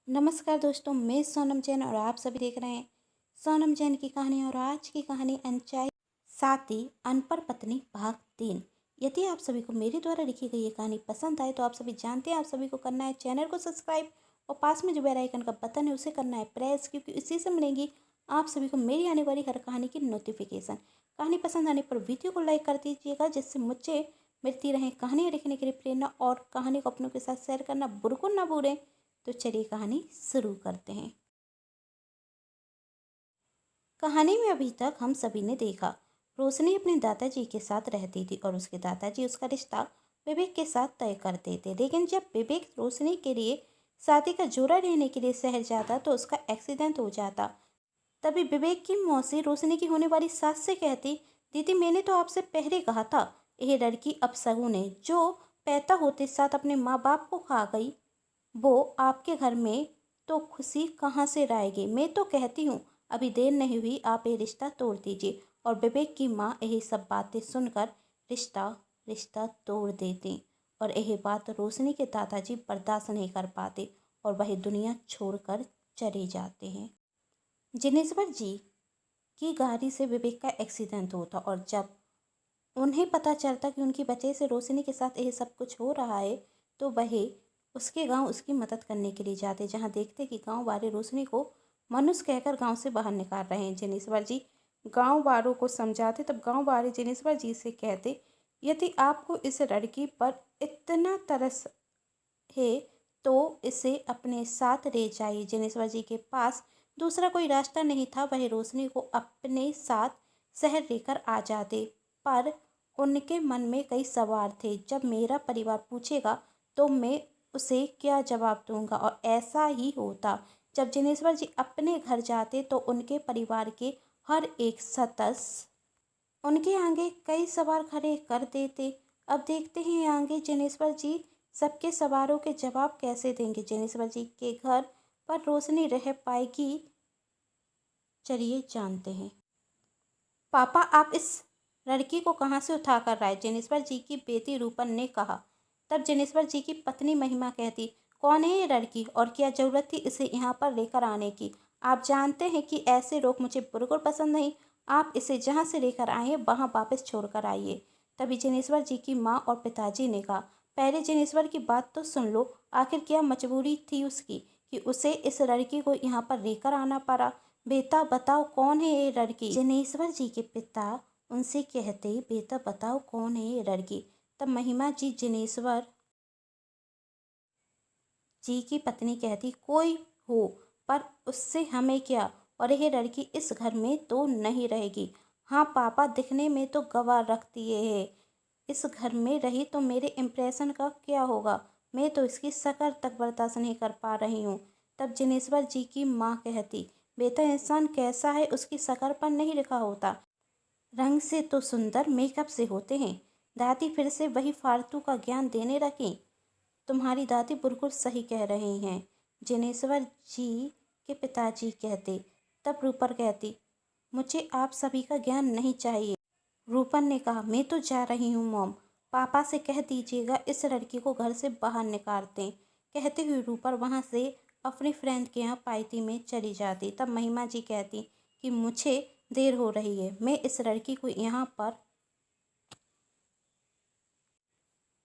नमस्कार दोस्तों, मैं सोनम जैन और आप सभी देख रहे हैं सोनम जैन की कहानी। और आज की कहानी अनचाही साथी अनपढ़ पत्नी भाग 3। यदि आप सभी को मेरे द्वारा लिखी गई ये कहानी पसंद आए तो आप सभी जानते हैं आप सभी को करना है चैनल को सब्सक्राइब और पास में जो बेल आइकन का बटन है उसे करना है प्रेस, क्योंकि इसी से मिलेंगी आप सभी को मेरी आने वाली हर कहानी की नोटिफिकेशन। कहानी पसंद आने पर वीडियो को लाइक कर दीजिएगा, जिससे मुझे मिलती रहे कहानियाँ लिखने के लिए प्रेरणा, और कहानी को अपनों के साथ शेयर करना बिल्कुल ना भूलें। तो चलिए कहानी शुरू करते हैं। कहानी में अभी तक हम सभी ने देखा रोशनी अपने दादाजी के साथ रहती थी और उसके दादाजी उसका रिश्ता विवेक के साथ तय करते थे। लेकिन जब विवेक रोशनी के लिए शादी का जोड़ा लेने के लिए शहर जाता तो उसका एक्सीडेंट हो जाता। तभी विवेक की मौसी रोशनी की होने वाली सास से कहती, दीदी मैंने तो आपसे पहले कहा था यह लड़की अपशगुन है, जो पैदा होते साथ अपने माँ बाप को खा गई। वो आपके घर में तो खुशी कहाँ से लाएगी। मैं तो कहती हूँ अभी देर नहीं हुई, आप ये रिश्ता तोड़ दीजिए। और विवेक की माँ यही सब बातें सुनकर रिश्ता रिश्ता तोड़ देती। और यही बात रोशनी के दादाजी बर्दाश्त नहीं कर पाते और वही दुनिया छोड़कर चले जाते हैं। जिनेश्वर जी की गाड़ी से विवेक का एक्सीडेंट होता और जब उन्हें पता चलता कि उनकी वजह से रोशनी के साथ यह सब कुछ हो रहा है तो वह उसके गांव उसकी मदद करने के लिए जाते, जहां देखते कि गांव वाले रोशनी को मनुष्य कहकर गांव से बाहर निकाल रहे हैं। जिनेश्वर जी गांव वालों को समझाते, तब गांव वाले जिनेश्वर जी से कहते, यदि आपको इस लड़की पर इतना तरस है तो इसे अपने साथ ले जाइए। जिनेश्वर जी के पास दूसरा कोई रास्ता नहीं था, वह रोशनी को अपने साथ शहर लेकर आ जाते। पर उनके मन में कई सवाल थे। जब मेरा परिवार पूछेगा तो मैं उसे क्या जवाब दूंगा। और ऐसा ही होता। जब जिनेश्वर जी अपने घर जाते तो उनके परिवार के हर एक सदस्य उनके आगे कई सवाल खड़े कर देते। अब देखते हैं आगे जिनेश्वर जी सबके सवालों के जवाब कैसे देंगे। जिनेश्वर जी के घर पर रोशनी रह पाएगी, चलिए जानते हैं। पापा आप इस लड़की को कहाँ से उठा कर लाए, जिनेश्वर जी की बेटी रूपन ने कहा। तब जिनेश्वर जी की पत्नी महिमा कहती, कौन है ये लड़की और क्या जरूरत थी इसे यहाँ पर लेकर आने की। आप जानते हैं कि ऐसे लोग मुझे बिल्कुल पसंद नहीं। आप इसे जहाँ से लेकर आए वहाँ वापस छोड़ कर आइए। तभी जिनेश्वर जी की माँ और पिताजी ने कहा, पहले जिनेश्वर की बात तो सुन लो, आखिर क्या मजबूरी थी उसकी कि उसे इस लड़की को यहाँ पर लेकर आना पड़ा। बेटा बताओ कौन है ये लड़की। जिनेश्वर जी के पिता उनसे कहते, बेटा बताओ कौन है ये लड़की। तब महिमा जी जिनेश्वर जी की पत्नी कहती, कोई हो पर उससे हमें क्या, और यह लड़की इस घर में तो नहीं रहेगी। हाँ पापा दिखने में तो गवाह रखती है, इस घर में रही तो मेरे इम्प्रेशन का क्या होगा। मैं तो इसकी शक्ल तक बर्दाश्त नहीं कर पा रही हूँ। तब जिनेश्वर जी की माँ कहती, बेटा इंसान कैसा है उसकी शक्ल पर नहीं लिखा होता, रंग से तो सुंदर मेकअप से होते हैं। दादी फिर से वही फालतू का ज्ञान देने रखी। तुम्हारी दादी बिल्कुल सही कह रही हैं, जिनेश्वर जी के पिताजी कहते। तब रूपर कहती, मुझे आप सभी का ज्ञान नहीं चाहिए। रूपन ने कहा, मैं तो जा रही हूँ मॉम, पापा से कह दीजिएगा इस लड़की को घर से बाहर निकाल दें। कहते हुए रूपर वहाँ से अपनी फ्रेंड के यहाँ पार्टी में चली जाती। तब महिमा जी कहती कि मुझे देर हो रही है, मैं इस लड़की को यहाँ पर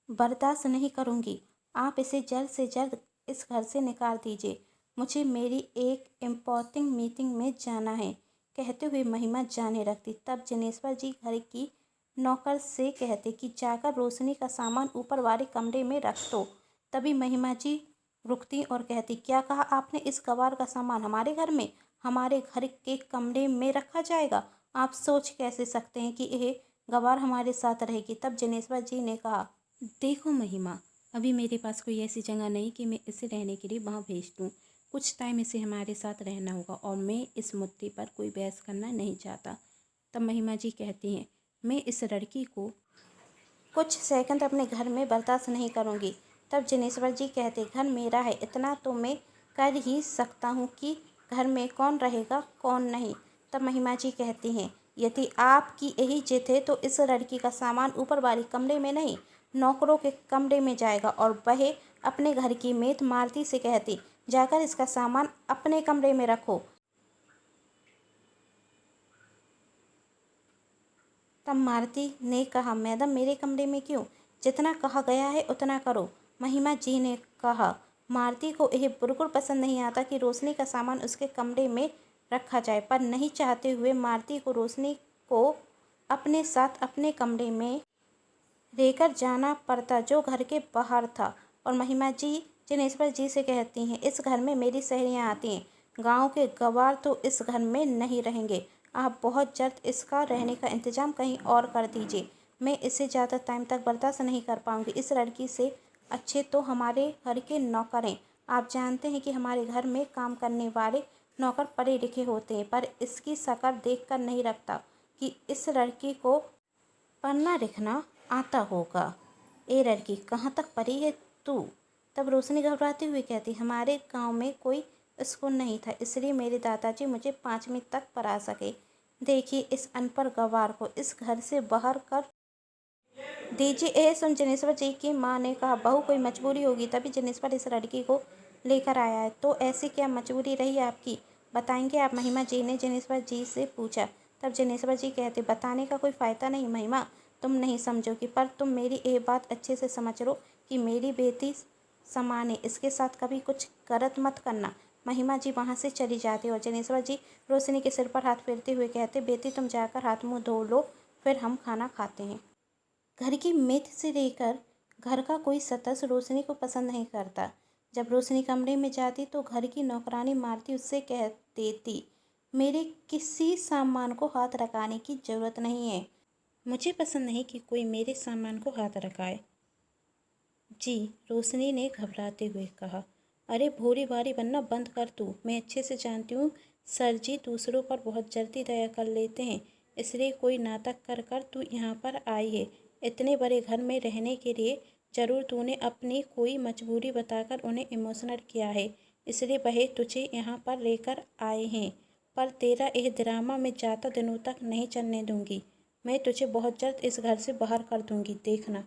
बर्दाश्त नहीं करूँगी। आप इसे जल्द से जल्द इस घर से निकाल दीजिए, मुझे मेरी एक इम्पोर्टेंट मीटिंग में जाना है। कहते हुए महिमा जाने लगती। तब जिनेश्वर जी घर की नौकर से कहते कि जाकर रोशनी का सामान ऊपर वाले कमरे में रख दो। तभी महिमा जी रुकती और कहती, क्या कहा आपने, इस गवार का सामान हमारे घर में, हमारे घर के कमरे में रखा जाएगा। आप सोच कैसे सकते हैं कि यह गवार हमारे साथ रहेगी। तब जिनेश्वर जी ने कहा, देखो महिमा, अभी मेरे पास कोई ऐसी जगह नहीं कि मैं इसे रहने के लिए वहाँ भेज दूँ। कुछ टाइम इसे हमारे साथ रहना होगा और मैं इस मुद्दे पर कोई बहस करना नहीं चाहता। तब महिमा जी कहती हैं, मैं इस लड़की को कुछ सेकंड अपने घर में बर्दाश्त नहीं करूँगी। तब जिनेश्वर जी कहते, घर मेरा है, इतना तो मैं कर ही सकता हूँ कि घर में कौन रहेगा कौन नहीं। तब महिमा जी कहती हैं, यदि आपकी यही जिद है तो इस लड़की का सामान ऊपर वाले कमरे में नहीं, नौकरों के कमरे में जाएगा। और वह अपने घर की मेट मालती से कहती, जाकर इसका सामान अपने कमरे में रखो। तब मालती ने कहा, मैडम मेरे कमरे में क्यों? जितना कहा गया है उतना करो। महिमा जी ने कहा। मालती को यह बिल्कुल पसंद नहीं आता कि रोशनी का सामान उसके कमरे में रखा जाए, पर नहीं चाहते हुए मालती को रोशनी को अपने साथ अपने कमरे में लेकर जाना पड़ता, जो घर के बाहर था। और महिमा जी जनेश्वर जी से कहती हैं, इस घर में मेरी सहेलियाँ आती हैं, गांव के गवार तो इस घर में नहीं रहेंगे। आप बहुत जल्द इसका रहने का इंतजाम कहीं और कर दीजिए। मैं इसे ज़्यादा टाइम तक बर्दाश्त नहीं कर पाऊंगी। इस लड़की से अच्छे तो हमारे घर के नौकर हैं। आप जानते हैं कि हमारे घर में काम करने वाले नौकर पढ़े लिखे होते हैं, पर इसकी शक्ल देखकर नहीं लगता कि इस लड़की को पढ़ना लिखना आता होगा। ए लड़की, कहाँ तक पढ़ी है तू? तब रोशनी घबराती हुई कहती, हमारे गांव में कोई स्कूल नहीं था, इसलिए मेरे दादाजी मुझे 5वीं तक पढ़ा सके। देखिए इस अनपढ़ गंवार को इस घर से बाहर कर दीजिए। यह सुन जनेश्वर जी की माँ ने कहा, बहू कोई मजबूरी होगी तभी जनेश्वर इस लड़की को लेकर आया है। तो ऐसी क्या मजबूरी रही आपकी, बताएंगे आप? महिमा जी ने जनेश्वर जी से पूछा। तब जनेश्वर जी कहते, बताने का कोई फ़ायदा नहीं महिमा, तुम नहीं समझोगी, पर तुम मेरी ये बात अच्छे से समझ लो कि मेरी बेटी समान है, इसके साथ कभी कुछ गलत मत करना। महिमा जी वहाँ से चली जाती और जनेश्वर जी रोशनी के सिर पर हाथ फेरते हुए कहते, बेटी तुम जाकर हाथ मुँह धो लो, फिर हम खाना खाते हैं। घर की मेथ से लेकर घर का कोई सदस्य रोशनी को पसंद नहीं करता। जब रोशनी कमरे में जाती तो घर की नौकरानी मालती उससे कह देती, मेरे किसी सामान को हाथ लगाने की ज़रूरत नहीं है। मुझे पसंद नहीं कि कोई मेरे सामान को हाथ लगाए। जी, रोशनी ने घबराते हुए कहा। अरे भोली भाली बनना बंद कर तू। मैं अच्छे से जानती हूँ सर जी दूसरों पर बहुत जल्दी दया कर लेते हैं, इसलिए कोई नाटक कर कर तू यहाँ पर आई है। इतने बड़े घर में रहने के लिए ज़रूर तूने अपनी कोई मजबूरी बताकर उन्हें इमोशनल किया है, इसलिए वह तुझे यहाँ पर लेकर आए हैं। पर तेरा यह ड्रामा मैं ज़्यादा दिनों तक नहीं चलने दूँगी। मैं तुझे बहुत जल्द इस घर से बाहर कर दूँगी, देखना।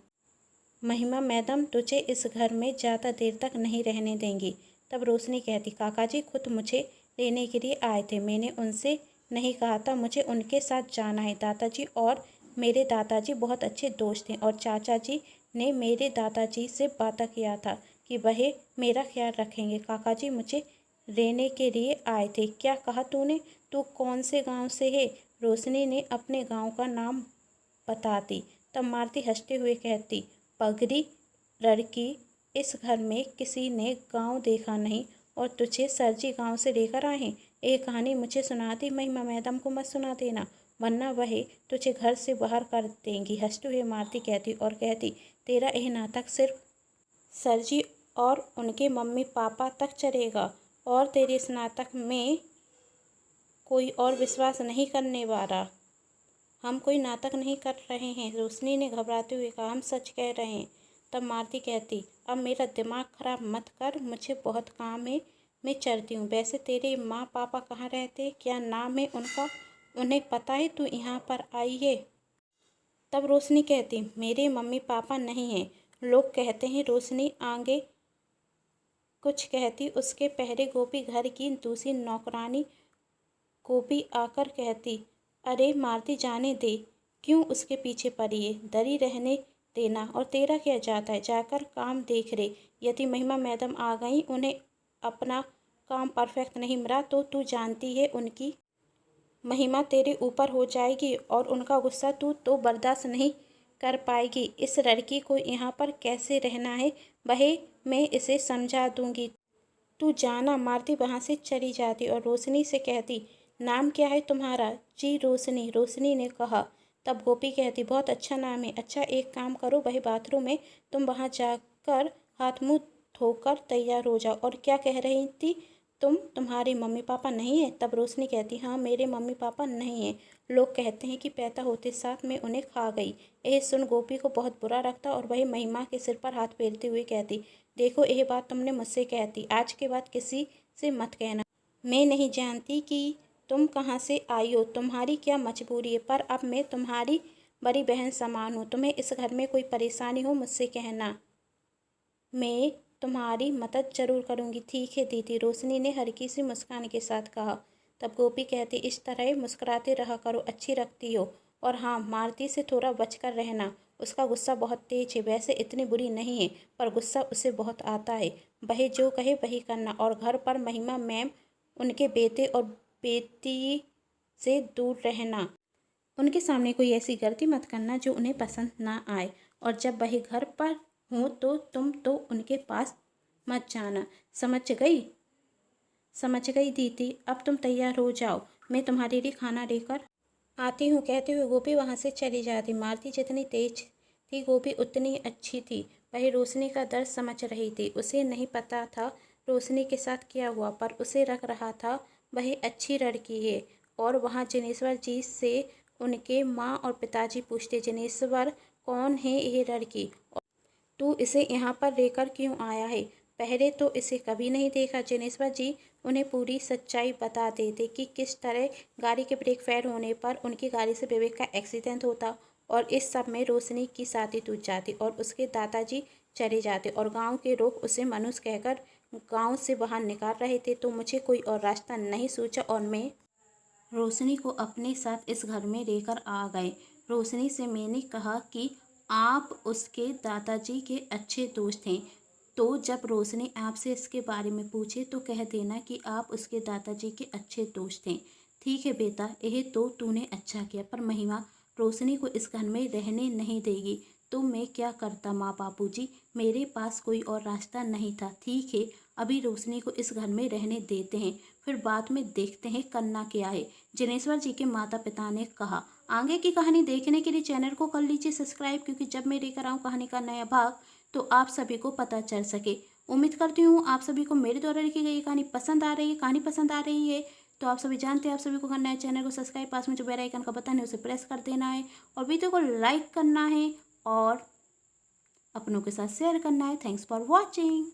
महिमा मैडम तुझे इस घर में ज़्यादा देर तक नहीं रहने देंगी। तब रोशनी कहती, काका जी खुद मुझे लेने के लिए आए थे, मैंने उनसे नहीं कहा था मुझे उनके साथ जाना है। दादाजी और मेरे दादाजी बहुत अच्छे दोस्त हैं और चाचा जी ने मेरे दादाजी से वादा किया था कि वह मेरा ख्याल रखेंगे। काका जी मुझे लेने के लिए आए थे। क्या कहा तूने? तू कौन से गांव से है? रोशनी ने अपने गांव का नाम बताती। तब मालती हंसते हुए कहती, पगड़ी लड़की, इस घर में किसी ने गांव देखा नहीं और तुझे सरजी गांव से लेकर आए हैं। ये कहानी मुझे सुनाती, महिमा मैडम को मत सुना देना, वरना वह तुझे घर से बाहर कर देंगी। हंसते हुए मालती कहती और कहती, तेरा यह नाटक सिर्फ सरजी और उनके मम्मी पापा तक चलेगा और तेरे इस नाटक में कोई और विश्वास नहीं करने वाला। हम कोई नाटक नहीं कर रहे हैं। रोशनी ने घबराते हुए कहा, हम सच कह रहे हैं। तब मालती कहती, अब मेरा दिमाग खराब मत कर, मुझे बहुत काम है, मैं चलती हूँ। वैसे तेरे माँ पापा कहाँ रहते, क्या नाम है उनका? उन्हें पता है तू यहाँ पर आई है? तब रोशनी कहती, मेरे मम्मी पापा नहीं हैं, लोग कहते हैं। रोशनी आगे कुछ कहती उसके पहले गोपी घर की दूसरी नौकरानी गोपी आकर कहती, अरे मालती जाने दे, क्यों उसके पीछे पड़ी है? दरी रहने देना। और तेरा क्या जाता है, जाकर काम देख रहे। यदि महिमा मैडम आ गई, उन्हें अपना काम परफेक्ट नहीं मिला तो तू जानती है उनकी महिमा तेरे ऊपर हो जाएगी और उनका गुस्सा तू तो बर्दाश्त नहीं कर पाएगी। इस लड़की को यहाँ पर कैसे रहना है वह मैं इसे समझा दूंगी, तू जाना। मालती वहाँ से चली जाती और रोशनी से कहती, नाम क्या है तुम्हारा? जी रोशनी, रोशनी ने कहा। तब गोपी कहती, बहुत अच्छा नाम है। अच्छा एक काम करो, वही बाथरूम में, तुम वहाँ जाकर हाथ मुँह धोकर तैयार हो जाओ। और क्या कह रही थी तुम्हारे मम्मी पापा नहीं हैं? तब रोशनी कहती, हाँ मेरे मम्मी पापा नहीं हैं, लोग कहते हैं कि पैदा होते साथ मैं उन्हें खा गई। यह सुन गोपी को बहुत बुरा लगता और वही महिमा के सिर पर हाथ फेरते हुए कहती, देखो यह बात तुमने मुझसे कहती, आज के बाद किसी से मत कहना। मैं नहीं जानती कि तुम कहाँ से आई हो, तुम्हारी क्या मजबूरी है, पर अब मैं तुम्हारी बड़ी बहन समान हूँ। तुम्हें इस घर में कोई परेशानी हो मुझसे कहना, मैं तुम्हारी मदद जरूर करूँगी। ठीक है दीदी, रोशनी ने हल्की सी मुस्कान के साथ कहा। तब गोपी कहती, इस तरह मुस्कुराते रहा करो, अच्छी लगती हो। और हाँ, मालती से थोड़ा बचकर रहना, उसका गुस्सा बहुत तेज है। वैसे इतनी बुरी नहीं है, पर गुस्सा उसे बहुत आता है। वह जो कहे वही करना। और घर पर महिमा मैम, उनके बेटे और बेटी से दूर रहना। उनके सामने कोई ऐसी गलती मत करना जो उन्हें पसंद ना आए। और जब वह घर पर हो तो तुम तो उनके पास मत जाना, समझ गई? समझ गई दीदी, अब तुम तैयार हो जाओ, मैं तुम्हारे लिए खाना लेकर आती हूँ। कहते हुए गोपी वहाँ से चली जाती। मालती जितनी तेज थी, गोपी उतनी अच्छी थी। वह रोशनी का दर्द समझ रही थी। उसे नहीं पता था रोशनी के साथ क्या हुआ, पर उसे लग रहा था वह अच्छी लड़की है। और वहाँ जनेश्वर जी से उनके माँ और पिताजी पूछते, जनेश्वर कौन है ये लड़की? तू इसे यहाँ पर लेकर क्यों आया है? पहले तो इसे कभी नहीं देखा। जनेश्वर जी उन्हें पूरी सच्चाई बता देते कि किस तरह गाड़ी के ब्रेक फेल होने पर उनकी गाड़ी से विवेक का एक्सीडेंट होता, और इस सब में रोशनी की शादी टूट जाती और उसके दादाजी चले जाते, और गांव के लोग उसे मनुष्य कहकर गांव से बाहर निकाल रहे थे। तो मुझे कोई और रास्ता नहीं सूझा और मैं रोशनी को अपने साथ इस घर में लेकर आ गए। रोशनी से मैंने कहा कि आप उसके दादाजी के अच्छे दोस्त हैं, तो जब रोशनी आपसे इसके बारे में पूछे तो कह देना कि आप उसके दादाजी के अच्छे दोस्त हैं। ठीक है बेटा, यह तो तूने अच्छा किया, पर महिमा रोशनी को इस घर में रहने नहीं देगी, तो मैं क्या करता माँ बापूजी, मेरे पास कोई और रास्ता नहीं था। ठीक है, अभी रोशनी को इस घर में रहने देते हैं, फिर बाद में देखते हैं करना क्या है। जनेश्वर जी के माता पिता ने कहा। आगे की कहानी देखने के लिए चैनल को कर लीजिए सब्सक्राइब, क्योंकि जब मैं लेकर आऊँ कहानी का नया भाग तो आप सभी को पता चल सके। उम्मीद करती हूँ आप सभी को मेरे द्वारा लिखी गई कहानी पसंद आ रही है। कहानी पसंद आ रही है तो आप सभी जानते हैं आप सभी को करना है चैनल को सब्सक्राइब, पास में जो बेल आइकन का बटन है उसे प्रेस कर देना है, और वीडियो को लाइक करना है और अपनों के साथ शेयर करना है। Thanks for watching.